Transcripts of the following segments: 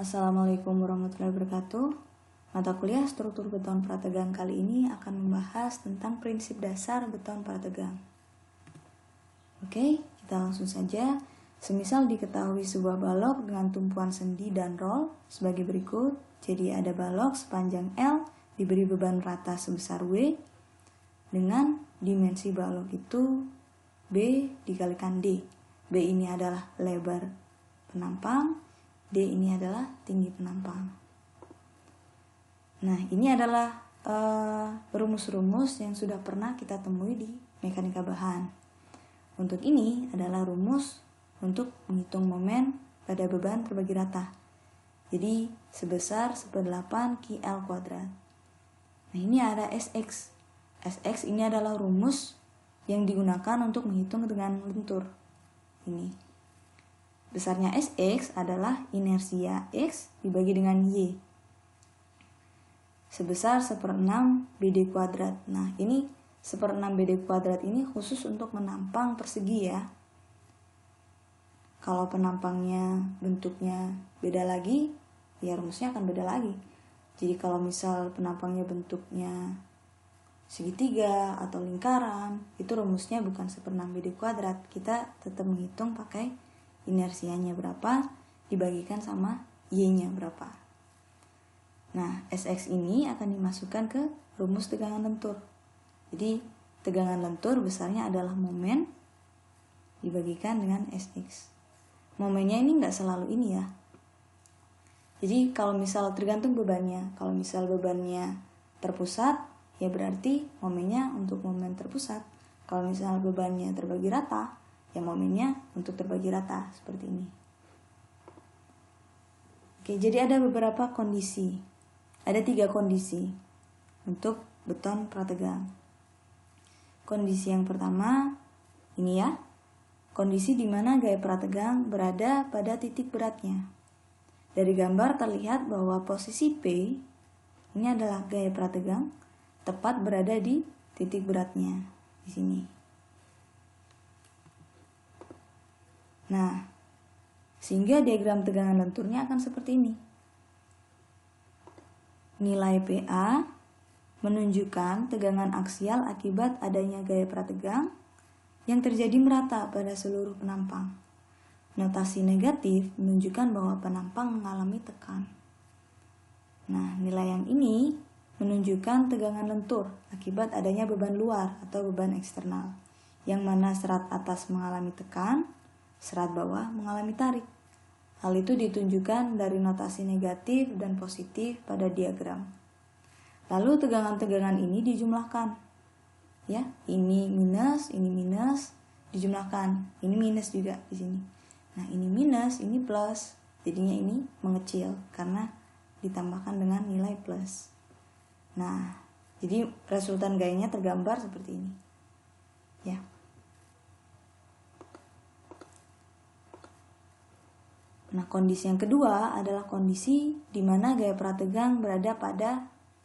Assalamualaikum warahmatullahi wabarakatuh. Mata kuliah struktur beton prategang kali ini akan membahas tentang prinsip dasar beton prategang. Oke, kita langsung saja. Semisal diketahui sebuah balok dengan tumpuan sendi dan roll sebagai berikut. Jadi ada balok sepanjang L diberi beban rata sebesar W dengan dimensi balok itu B dikalikan D. B ini adalah lebar penampang, D ini adalah tinggi penampang. Nah, ini adalah rumus-rumus yang sudah pernah kita temui di mekanika bahan. Untuk ini adalah rumus untuk menghitung momen pada beban terbagi rata. Jadi sebesar 1/8 QL kuadrat. Nah, ini ada SX. SX ini adalah rumus yang digunakan untuk menghitung tegangan lentur. Ini. Besarnya SX adalah inersia X dibagi dengan Y. Sebesar 1/6 BD kuadrat. Nah, ini 1/6 BD kuadrat ini khusus untuk menampang persegi ya. Kalau penampangnya bentuknya beda lagi, ya rumusnya akan beda lagi. Jadi kalau misal penampangnya bentuknya segitiga atau lingkaran, itu rumusnya bukan 1/6 BD kuadrat. Kita tetap menghitung pakai inersianya berapa dibagikan sama Y-nya berapa. Nah, SX ini akan dimasukkan ke rumus tegangan lentur. Jadi, tegangan lentur besarnya adalah momen dibagikan dengan SX. Momennya ini nggak selalu ini ya. Jadi, kalau misal tergantung bebannya. Kalau misal bebannya terpusat, ya berarti momennya untuk momen terpusat. Kalau misal bebannya terbagi rata, ya momennya untuk terbagi rata seperti ini. Oke, jadi ada beberapa kondisi. Ada 3 kondisi untuk beton prategang. Kondisi yang pertama ini ya. Kondisi di mana gaya prategang berada pada titik beratnya. Dari gambar terlihat bahwa posisi P ini adalah gaya prategang tepat berada di titik beratnya di sini. Nah, sehingga diagram tegangan lenturnya akan seperti ini. Nilai PA menunjukkan tegangan aksial akibat adanya gaya prategang yang terjadi merata pada seluruh penampang. Notasi negatif menunjukkan bahwa penampang mengalami tekan. Nah, nilai yang ini menunjukkan tegangan lentur akibat adanya beban luar atau beban eksternal, yang mana serat atas mengalami tekan, serat bawah mengalami tarik. Hal itu ditunjukkan dari notasi negatif dan positif pada diagram. Lalu tegangan-tegangan ini dijumlahkan. Ya, ini minus, dijumlahkan. Ini minus juga di sini. Nah, ini minus, ini plus. Jadinya ini mengecil karena ditambahkan dengan nilai plus. Nah, jadi resultan gayanya tergambar seperti ini. Ya. Nah, kondisi yang kedua adalah kondisi di mana gaya prategang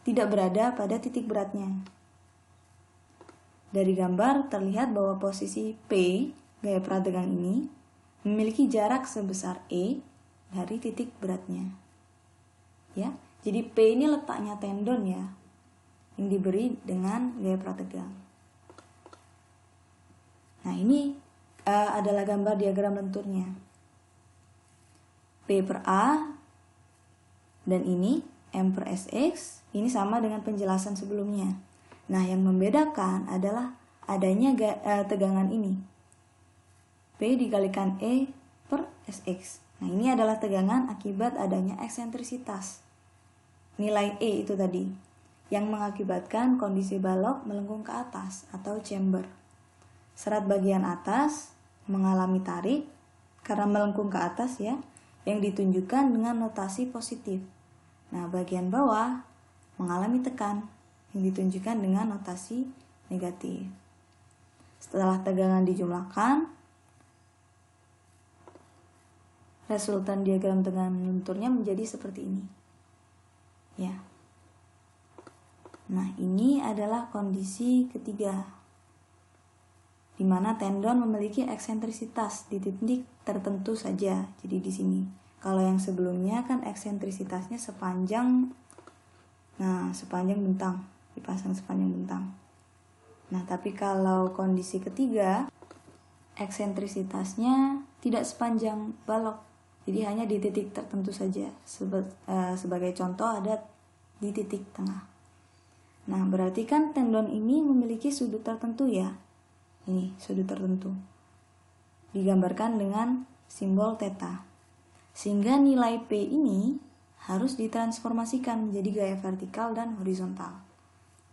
tidak berada pada titik beratnya. Dari gambar terlihat bahwa posisi P, gaya prategang ini, memiliki jarak sebesar E dari titik beratnya. Ya, jadi P ini letaknya tendon ya, yang diberi dengan gaya prategang. Nah, ini adalah gambar diagram lenturnya. P per A dan ini M per SX ini sama dengan penjelasan sebelumnya. Nah, yang membedakan adalah adanya tegangan ini. P dikalikan E per SX. Nah, ini adalah tegangan akibat adanya eksentrisitas. Nilai E itu tadi yang mengakibatkan kondisi balok melengkung ke atas atau chamber. Serat bagian atas mengalami tarik karena melengkung ke atas ya, yang ditunjukkan dengan notasi positif. Nah, bagian bawah mengalami tekan yang ditunjukkan dengan notasi negatif. Setelah tegangan dijumlahkan, resultan diagram tegangan lenturnya menjadi seperti ini. Ya. Nah, ini adalah kondisi ketiga, di mana tendon memiliki eksentrisitas di titik tertentu saja. Jadi di sini Kalau yang sebelumnya kan eksentrisitasnya sepanjang bentang, dipasang sepanjang bentang. Nah, tapi kalau kondisi ketiga, eksentrisitasnya tidak sepanjang balok, jadi hanya di titik tertentu saja. Sebagai contoh ada di titik tengah. Nah, berarti kan tendon ini memiliki sudut tertentu ya. Ini sudut tertentu. Digambarkan dengan simbol theta. Sehingga nilai P ini harus ditransformasikan menjadi gaya vertikal dan horizontal.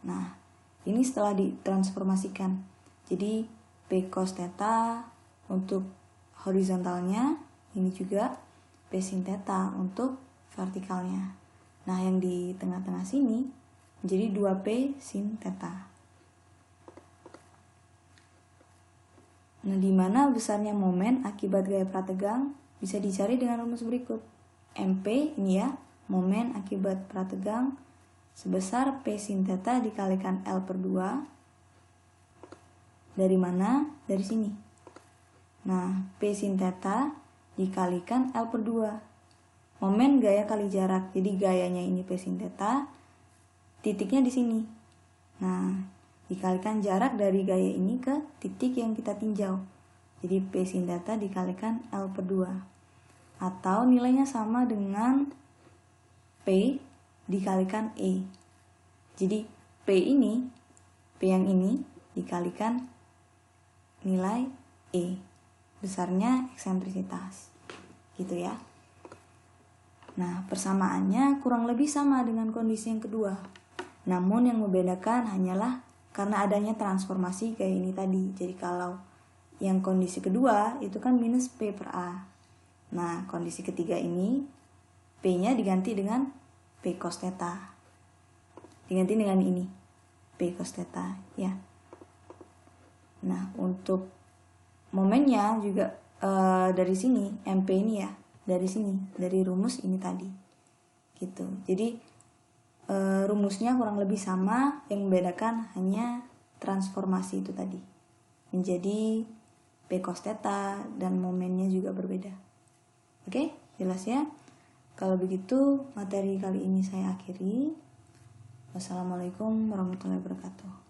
Nah, ini setelah ditransformasikan. Jadi P cos theta untuk horizontalnya, ini juga P sin theta untuk vertikalnya. Nah, yang di tengah-tengah sini menjadi 2P sin theta. Nah, di mana besarnya momen akibat gaya prategang bisa dicari dengan rumus berikut. MP ini ya, momen akibat prategang sebesar P sin theta dikalikan L per 2. Dari mana? Dari sini. Nah, P sin theta dikalikan L per 2. Momen gaya kali jarak. Jadi gayanya ini P sin theta, titiknya di sini. Nah, dikalikan jarak dari gaya ini ke titik yang kita tinjau. Jadi P sin theta dikalikan L per 2. Atau nilainya sama dengan P dikalikan E. Jadi P yang ini dikalikan nilai E, besarnya eksentrisitas. Gitu ya. Nah, persamaannya kurang lebih sama dengan kondisi yang kedua. Namun yang membedakan hanyalah karena adanya transformasi kayak ini tadi. Jadi kalau yang kondisi kedua itu kan minus P per A. Nah, kondisi ketiga ini P-nya diganti dengan P cos theta. Diganti dengan ini, P cos theta ya. Nah, untuk momennya juga dari sini, MP ini ya, dari sini, dari rumus ini tadi. Gitu. Jadi rumusnya kurang lebih sama, yang membedakan hanya transformasi itu tadi. Menjadi P cos theta dan momennya juga berbeda. Oke, jelas ya? Kalau begitu, materi kali ini saya akhiri. Wassalamualaikum warahmatullahi wabarakatuh.